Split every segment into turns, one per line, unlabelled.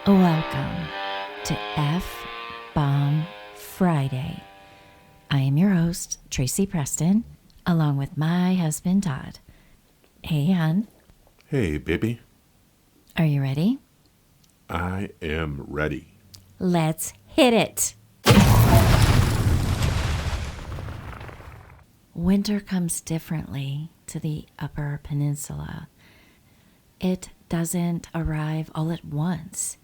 Welcome to F-Bomb Friday. I am your host, Tracy Preston, along with my husband, Todd. Hey, hon.
Hey, baby.
Are you ready?
I am ready.
Let's hit it. Winter comes differently to the Upper Peninsula. It doesn't arrive all at once.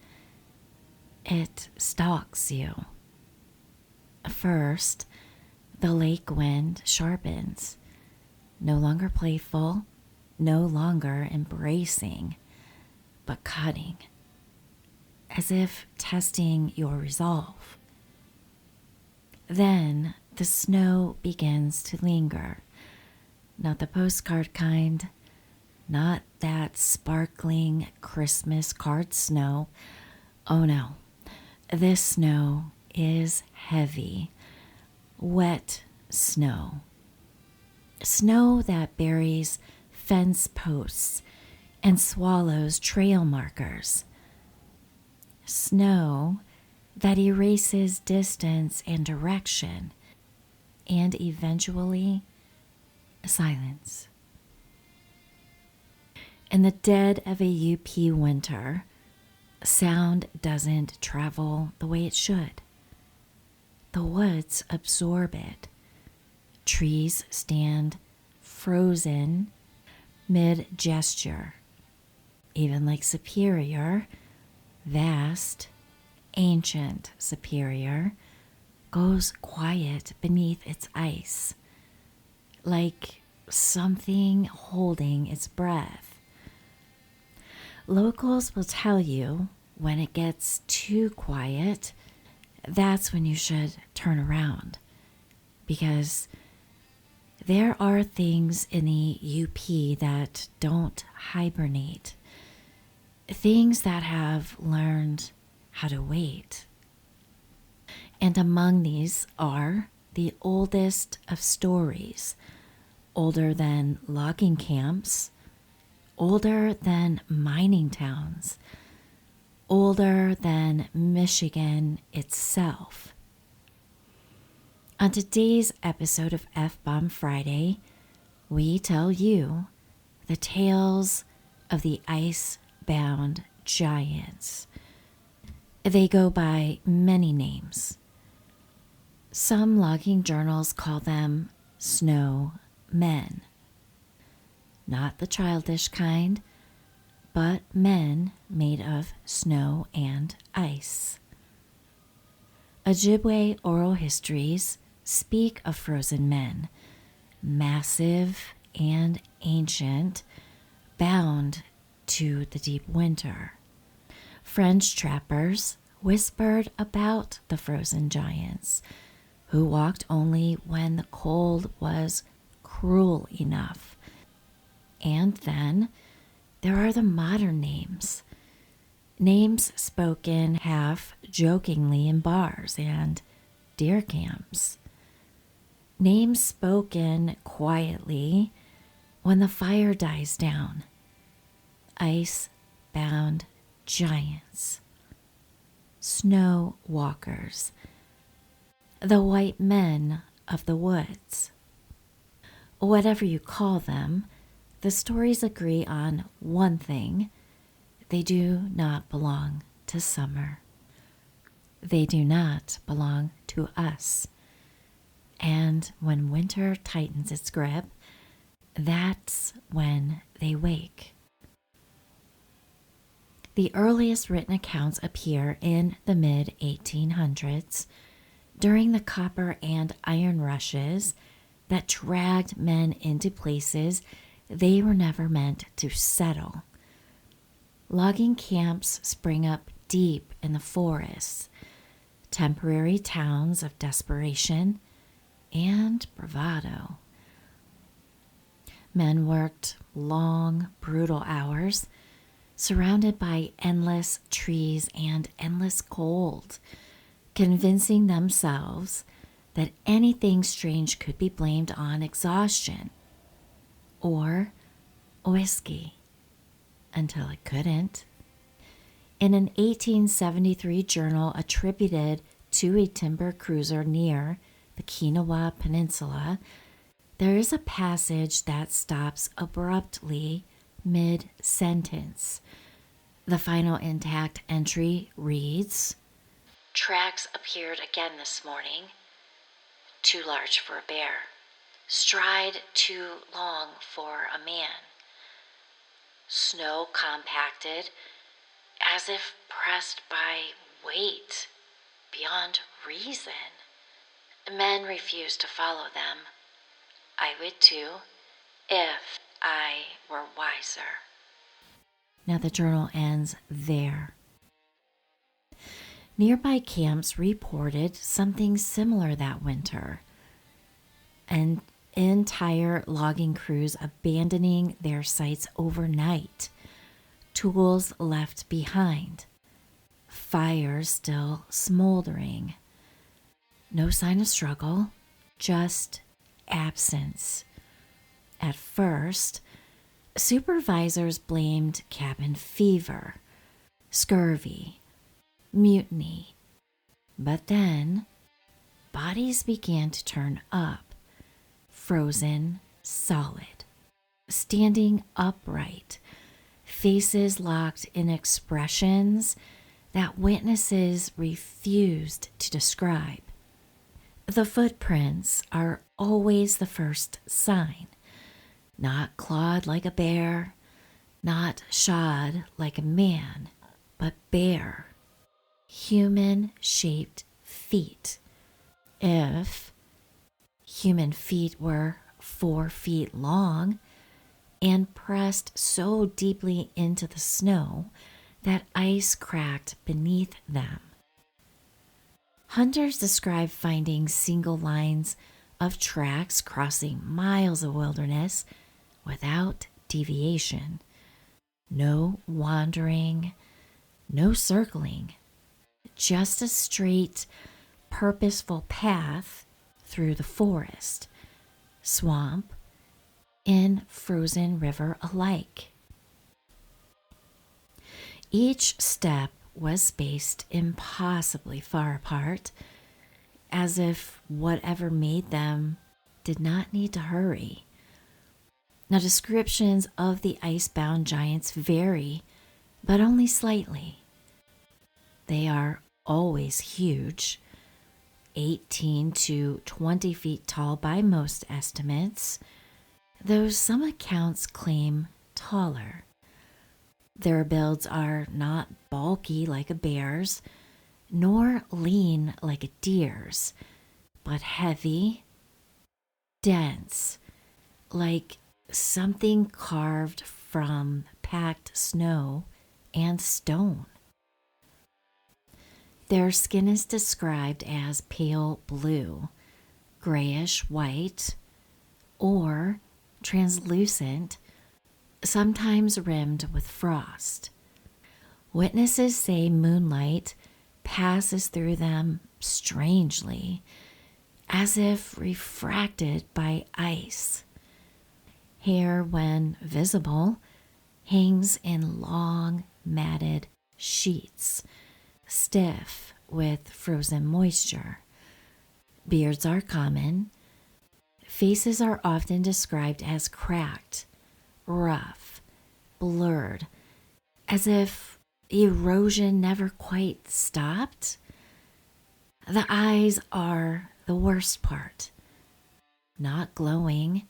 It stalks you. First, the lake wind sharpens, no longer playful, no longer embracing, but cutting, as if testing your resolve. Then the snow begins to linger, not the postcard kind, not that sparkling Christmas card snow. Oh no, this snow is heavy, wet snow. Snow that buries fence posts and swallows trail markers. Snow that erases distance and direction, and eventually silence. In the dead of a UP winter, sound doesn't travel the way it should. The woods absorb it. Trees stand frozen mid-gesture. Even Lake Superior, vast, ancient Superior, goes quiet beneath its ice, like something holding its breath. Locals will tell you when it gets too quiet, that's when you should turn around, because there are things in the UP that don't hibernate, things that have learned how to wait. And among these are the oldest of stories, older than logging camps, older than mining towns, older than Michigan itself. On today's episode of F-Bomb Friday, we tell you the tales of the ice-bound giants. They go by many names. Some logging journals call them snow men. Not the childish kind, but men made of snow and ice. Ojibwe oral histories speak of frozen men, massive and ancient, bound to the deep winter. French trappers whispered about the frozen giants, who walked only when the cold was cruel enough. And then there are the modern names. Names spoken half jokingly in bars and deer camps. Names spoken quietly when the fire dies down. Ice-bound giants. Snow walkers. The white men of the woods. Whatever you call them, the stories agree on one thing: they do not belong to summer. They do not belong to us. And when winter tightens its grip, that's when they wake. The earliest written accounts appear in the mid-1800s, during the copper and iron rushes that dragged men into places they were never meant to settle. Logging camps spring up deep in the forests, temporary towns of desperation and bravado. Men worked long, brutal hours, surrounded by endless trees and endless cold, convincing themselves that anything strange could be blamed on exhaustion or whiskey, until it couldn't. In an 1873 journal attributed to a timber cruiser near the Kinawa Peninsula, there is a passage that stops abruptly mid-sentence. The final intact entry reads, "Tracks appeared again this morning, too large for a bear, stride too long for a man, snow compacted as if pressed by weight beyond reason. Men refuse to follow them. I would too, if I were wiser." Now the journal ends there. Nearby camps reported something similar that winter. An entire logging crews abandoning their sites overnight. Tools left behind. Fires still smoldering. No sign of struggle, just absence. At first, supervisors blamed cabin fever, scurvy, mutiny. But then, bodies began to turn up, frozen solid, standing upright, faces locked in expressions that witnesses refused to describe. The footprints are always the first sign. Not clawed like a bear, not shod like a man, but bare, human-shaped feet. If human feet were 4 feet long and pressed so deeply into the snow that ice cracked beneath them. Hunters describe finding single lines of tracks crossing miles of wilderness without deviation. No wandering, no circling, just a straight, purposeful path through the forest, swamp, and frozen river alike. Each step was spaced impossibly far apart, as if whatever made them did not need to hurry. Now, descriptions of the ice-bound giants vary, but only slightly. They are always huge, 18 to 20 feet tall by most estimates, though some accounts claim taller. Their builds are not bulky like a bear's, nor lean like a deer's, but heavy, dense, like something carved from packed snow and stone. Their skin is described as pale blue, grayish white, or translucent, sometimes rimmed with frost. Witnesses say moonlight passes through them strangely, as if refracted by ice. Hair, when visible, hangs in long, matted sheets, stiff with frozen moisture. Beards are common. Faces are often described as cracked, rough, blurred, as if erosion never quite stopped. The eyes are the worst part. Not glowing,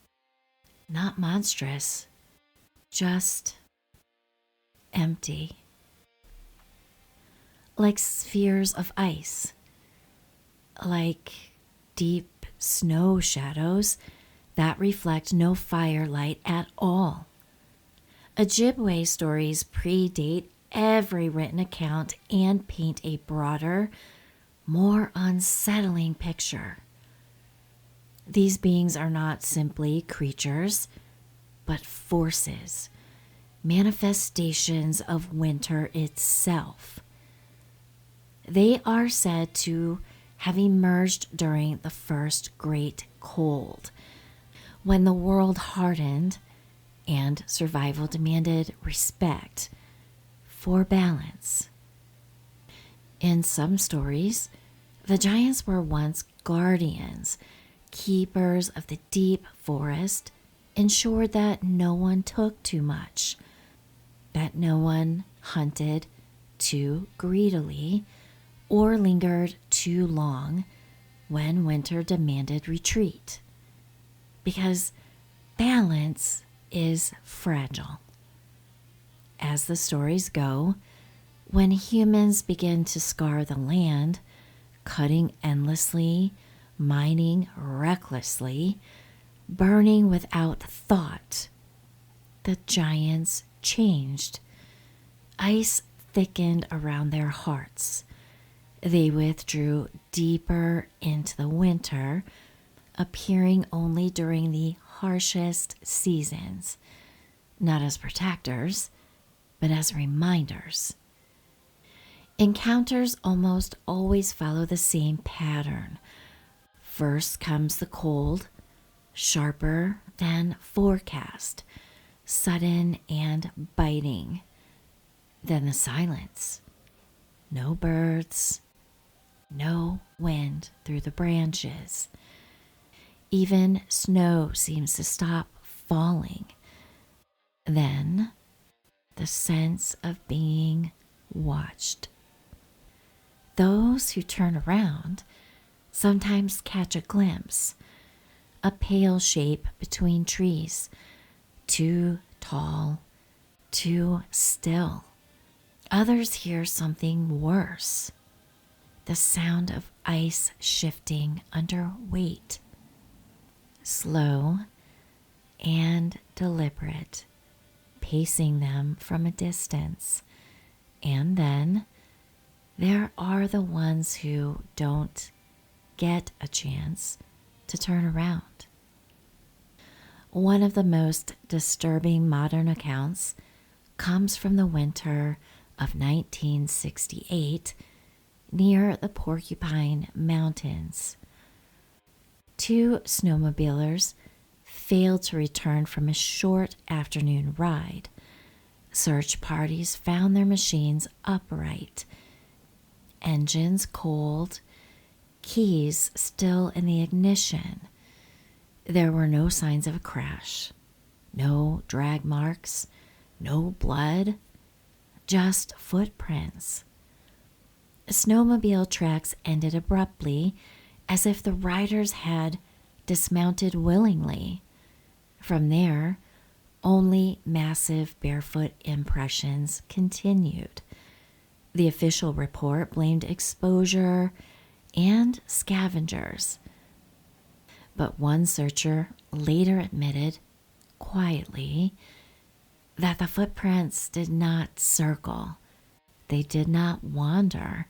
not monstrous, just empty. Like spheres of ice, like deep snow shadows that reflect no firelight at all. Ojibwe stories predate every written account and paint a broader, more unsettling picture. These beings are not simply creatures, but forces, manifestations of winter itself. They are said to have emerged during the first great cold, when the world hardened and survival demanded respect for balance. In some stories, the giants were once guardians, keepers of the deep forest, ensured that no one took too much, that no one hunted too greedily, or lingered too long when winter demanded retreat. Because balance is fragile. As the stories go, when humans begin to scour the land, cutting endlessly, mining recklessly, burning without thought, the giants changed. Ice thickened around their hearts. They withdrew deeper into the winter, appearing only during the harshest seasons, not as protectors, but as reminders. Encounters almost always follow the same pattern. First comes the cold, sharper than forecast, sudden and biting. Then the silence. No birds, no wind through the branches. Even snow seems to stop falling. Then the sense of being watched. Those who turn around sometimes catch a glimpse, a pale shape between trees, too tall, too still. Others hear something worse, the sound of ice shifting under weight, slow and deliberate, pacing them from a distance. And then there are the ones who don't get a chance to turn around. One of the most disturbing modern accounts comes from the winter of 1968 near the Porcupine Mountains. Two snowmobilers failed to return from a short afternoon ride. Search parties found their machines upright, engines cold, keys still in the ignition. There were no signs of a crash, no drag marks, no blood, just footprints. Snowmobile tracks ended abruptly, as if the riders had dismounted willingly. From there, only massive barefoot impressions continued. The official report blamed exposure and scavengers. But one searcher later admitted, quietly, that the footprints did not circle. They did not wander.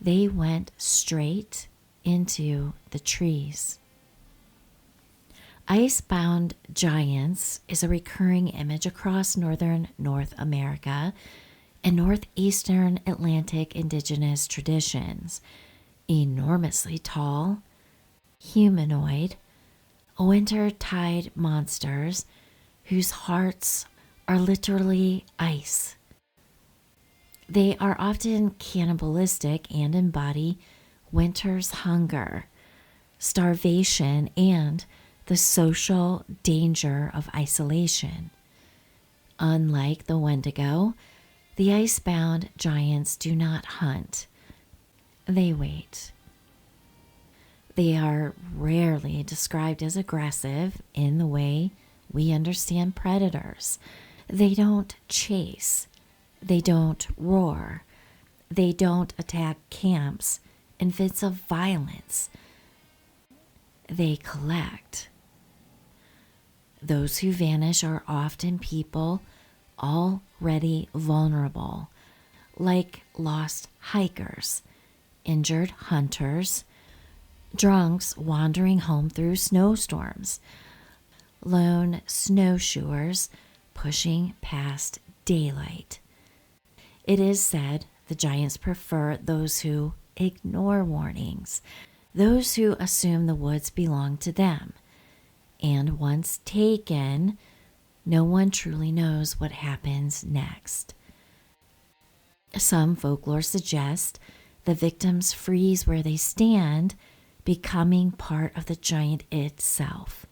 They went straight into the trees. Ice-bound giants is a recurring image across northern North America and northeastern Atlantic indigenous traditions. Enormously tall, humanoid, winter-tide monsters whose hearts are literally ice. They are often cannibalistic and embody winter's hunger, starvation, and the social danger of isolation. Unlike the Wendigo, the ice-bound giants do not hunt. They wait. They are rarely described as aggressive in the way we understand predators. They don't chase. They don't roar. They don't attack camps in fits of violence. They collect. Those who vanish are often people already vulnerable, like lost hikers, injured hunters, drunks wandering home through snowstorms, lone snowshoers pushing past daylight. It is said the giants prefer those who ignore warnings, those who assume the woods belong to them. And once taken, no one truly knows what happens next. Some folklore suggest the victims freeze where they stand, becoming part of the giant itself.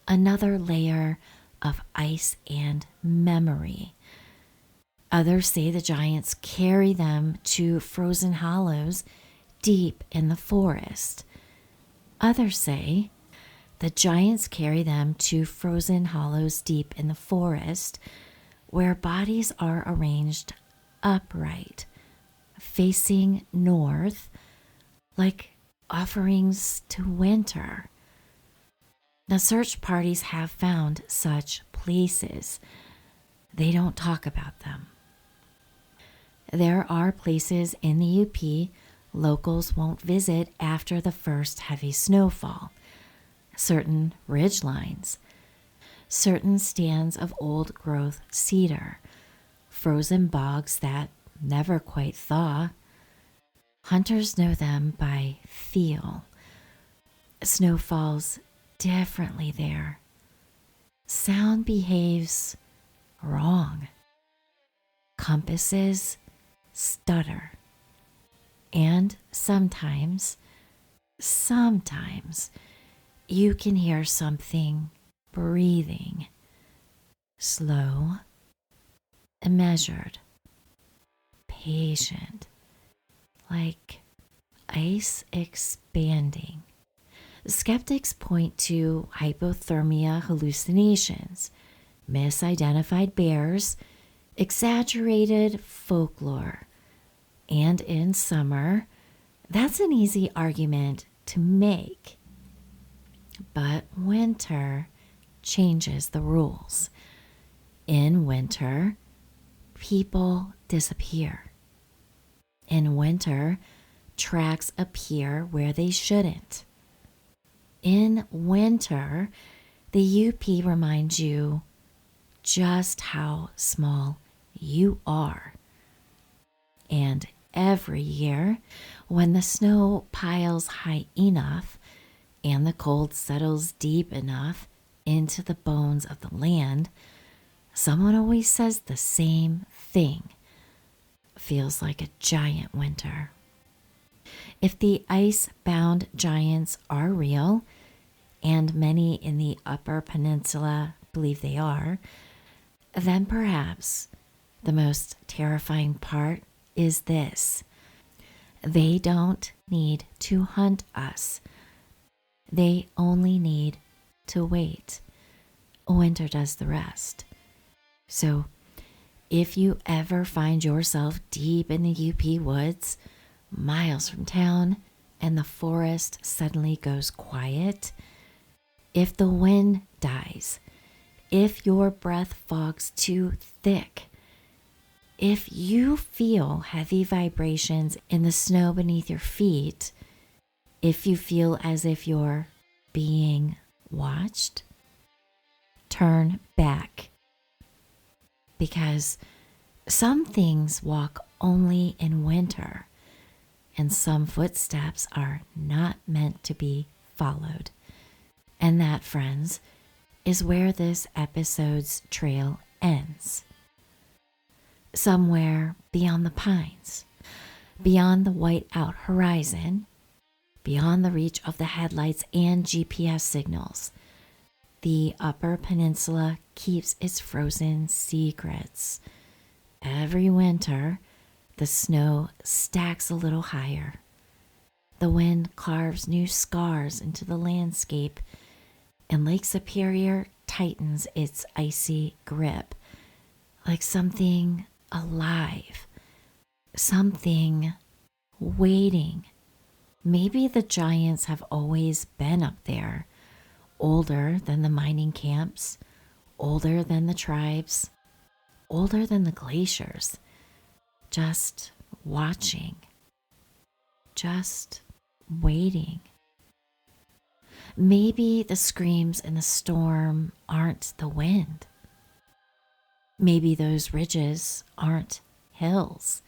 Another layer of ice and memory. Others say the giants carry them to frozen hollows deep in the forest. Others say the giants carry them to frozen hollows deep in the forest where bodies are arranged upright, facing north, like offerings to winter. Now, search parties have found such places. They don't talk about them. There are places in the UP locals won't visit after the first heavy snowfall. Certain ridge lines, certain stands of old growth cedar, frozen bogs that never quite thaw. Hunters know them by feel. Snow falls differently there. Sound behaves wrong. Compasses stutter. And sometimes you can hear something breathing, slow and measured, patient, like ice expanding. Skeptics point to hypothermia hallucinations, misidentified bears, exaggerated folklore. And in summer, that's an easy argument to make. But winter changes the rules. In winter, people disappear. In winter, tracks appear where they shouldn't. In winter, the UP reminds you just how small you are. And every year, when the snow piles high enough and the cold settles deep enough into the bones of the land, someone always says the same thing. Feels like a giant winter. If the ice-bound giants are real, and many in the Upper Peninsula believe they are, then perhaps the most terrifying part is this. They don't need to hunt us. They only need to wait. Winter does the rest. So if you ever find yourself deep in the UP woods, miles from town, and the forest suddenly goes quiet, if the wind dies, if your breath fogs too thick, if you feel heavy vibrations in the snow beneath your feet, if you feel as if you're being watched, turn back. Because some things walk only in winter, and some footsteps are not meant to be followed. And that, friends, is where this episode's trail ends. Somewhere beyond the pines, beyond the white-out horizon, beyond the reach of the headlights and GPS signals, the Upper Peninsula keeps its frozen secrets. Every winter, the snow stacks a little higher. The wind carves new scars into the landscape, and Lake Superior tightens its icy grip, like something alive, something waiting. Maybe the giants have always been up there, older than the mining camps, older than the tribes, older than the glaciers, just watching, just waiting. Maybe the screams in the storm aren't the wind. Maybe those ridges aren't hills.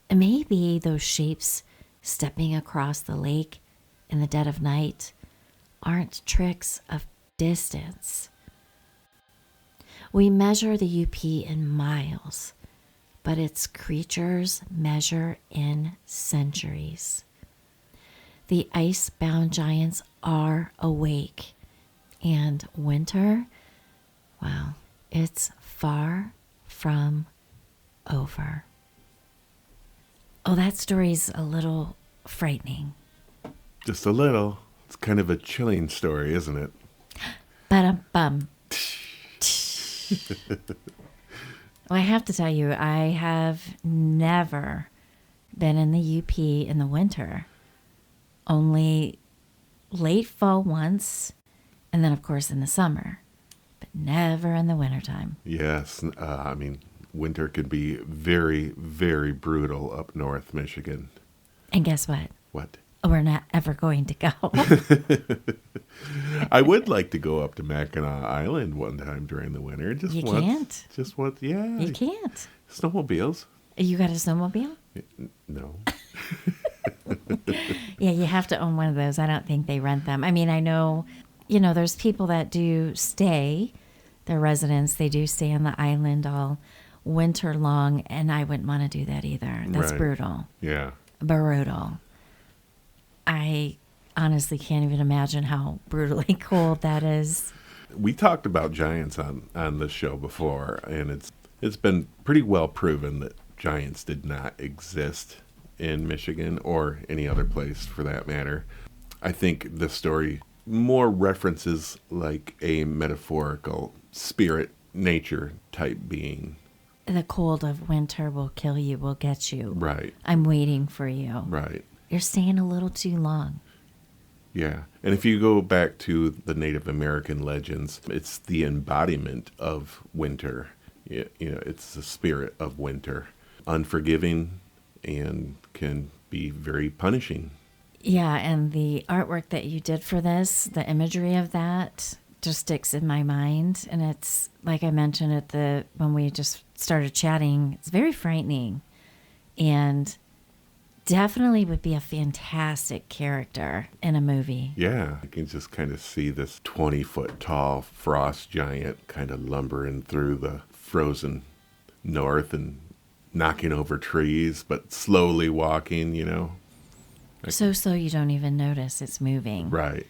Maybe those shapes stepping across the lake in the dead of night aren't tricks of distance. We measure the UP in miles, but its creatures measure in centuries. The ice-bound giants are awake, and winter, well, it's far from over. Oh, that story's a little frightening.
Just a little. It's kind of a chilling story, isn't it?
Ba-dum-bum. Well, I have to tell you, I have never been in the UP in the winter. Only late fall once, and then, of course, in the summer. But never in the wintertime.
Yes. Winter can be very, very brutal up north Michigan.
And guess what?
What?
We're not ever going to go.
I would like to go up to Mackinac Island one time during the winter. Just
You
once.
can't.
Just once, yeah.
You can't.
Snowmobiles?
You got a snowmobile?
No.
Yeah, you have to own one of those. I don't think they rent them. I mean, I know, there's people that do stay, they're residents, they do stay on the island all winter long, and I wouldn't want to do that either. That's
Right.
brutal.
Yeah.
Brutal. I honestly can't even imagine how brutally cold that is.
We talked about giants on this show before, and it's been pretty well proven that giants did not exist in Michigan or any other place for that matter. I think the story more references like a metaphorical spirit nature type being.
The cold of winter will kill you, will get you.
Right.
I'm waiting for you.
Right.
You're staying a little too long.
Yeah. And if you go back to the Native American legends, it's the embodiment of winter. It's the spirit of winter. Unforgiving and can be very punishing.
Yeah, and the artwork that you did for this, the imagery of that just sticks in my mind. And it's, like I mentioned when we just started chatting, it's very frightening. And definitely would be a fantastic character in a movie.
Yeah, you can just kind of see this 20-foot tall frost giant kind of lumbering through the frozen north and knocking over trees, but slowly walking,
So you don't even notice it's moving.
Right.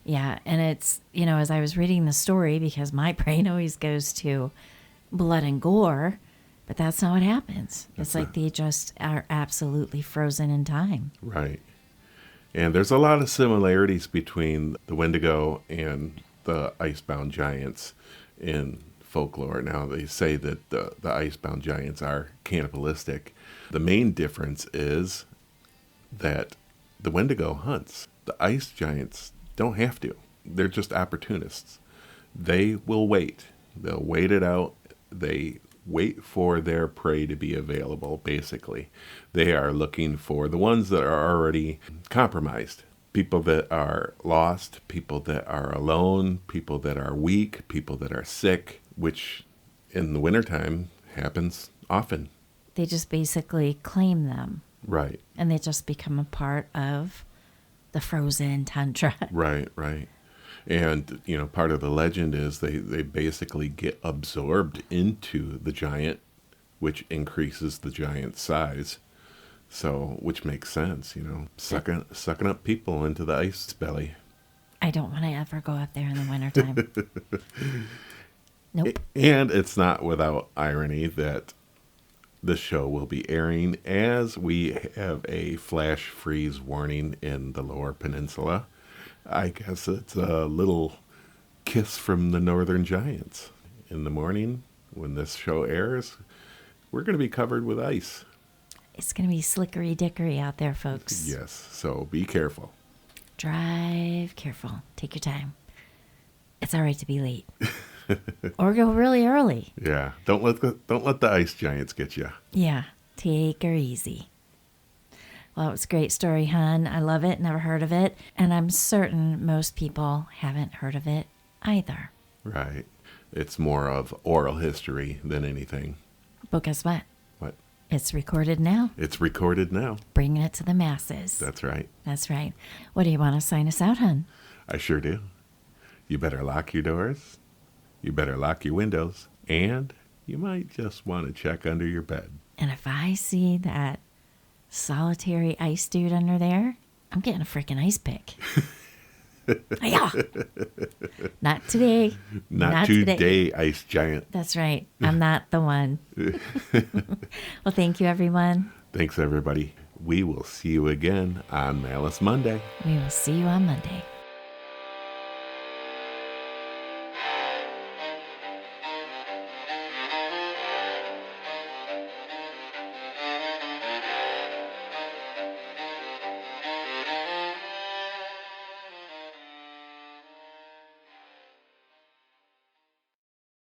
Yeah, and it's, as I was reading the story, because my brain always goes to blood and gore, but that's not what happens. It's like they just are absolutely frozen in time.
Right. And there's a lot of similarities between the Wendigo and the icebound giants in folklore. Now, they say that the icebound giants are cannibalistic. The main difference is that the Wendigo hunts. The ice giants don't have to. They're just opportunists. They will wait. They'll wait it out. They wait for their prey to be available, basically. They are looking for the ones that are already compromised. People that are lost, people that are alone, people that are weak, people that are sick, which in the wintertime happens often.
They just basically claim them.
Right.
And they just become a part of the frozen tundra.
Right. And, part of the legend is they basically get absorbed into the giant, which increases the giant's size. So, which makes sense, sucking up people into the ice belly.
I don't want to ever go up there in the wintertime. Nope.
And it's not without irony that the show will be airing as we have a flash freeze warning in the lower peninsula. I guess it's a little kiss from the northern giants. In the morning, when this show airs, we're going to be covered with ice.
It's going to be slickery dickory out there, folks.
Yes, so be careful.
Drive careful. Take your time. It's all right to be late. Or go really early.
Yeah, don't let the ice giants get you.
Yeah, take her easy. Well, it was a great story, hon. I love it. Never heard of it. And I'm certain most people haven't heard of it either.
Right. It's more of oral history than anything.
But guess what?
What?
It's recorded now.
It's recorded now.
Bringing it to the masses.
That's right.
That's right. What do you want to sign us out, hon?
I sure do. You better lock your doors. You better lock your windows. And you might just want to check under your bed.
And if I see that solitary ice dude under there, I'm getting a freaking ice pick. Yeah. Not today.
Not today, ice giant.
That's right. I'm not the one. Well, thank you, everyone.
Thanks, everybody. We will see you again on Malice Monday.
We will see you on Monday.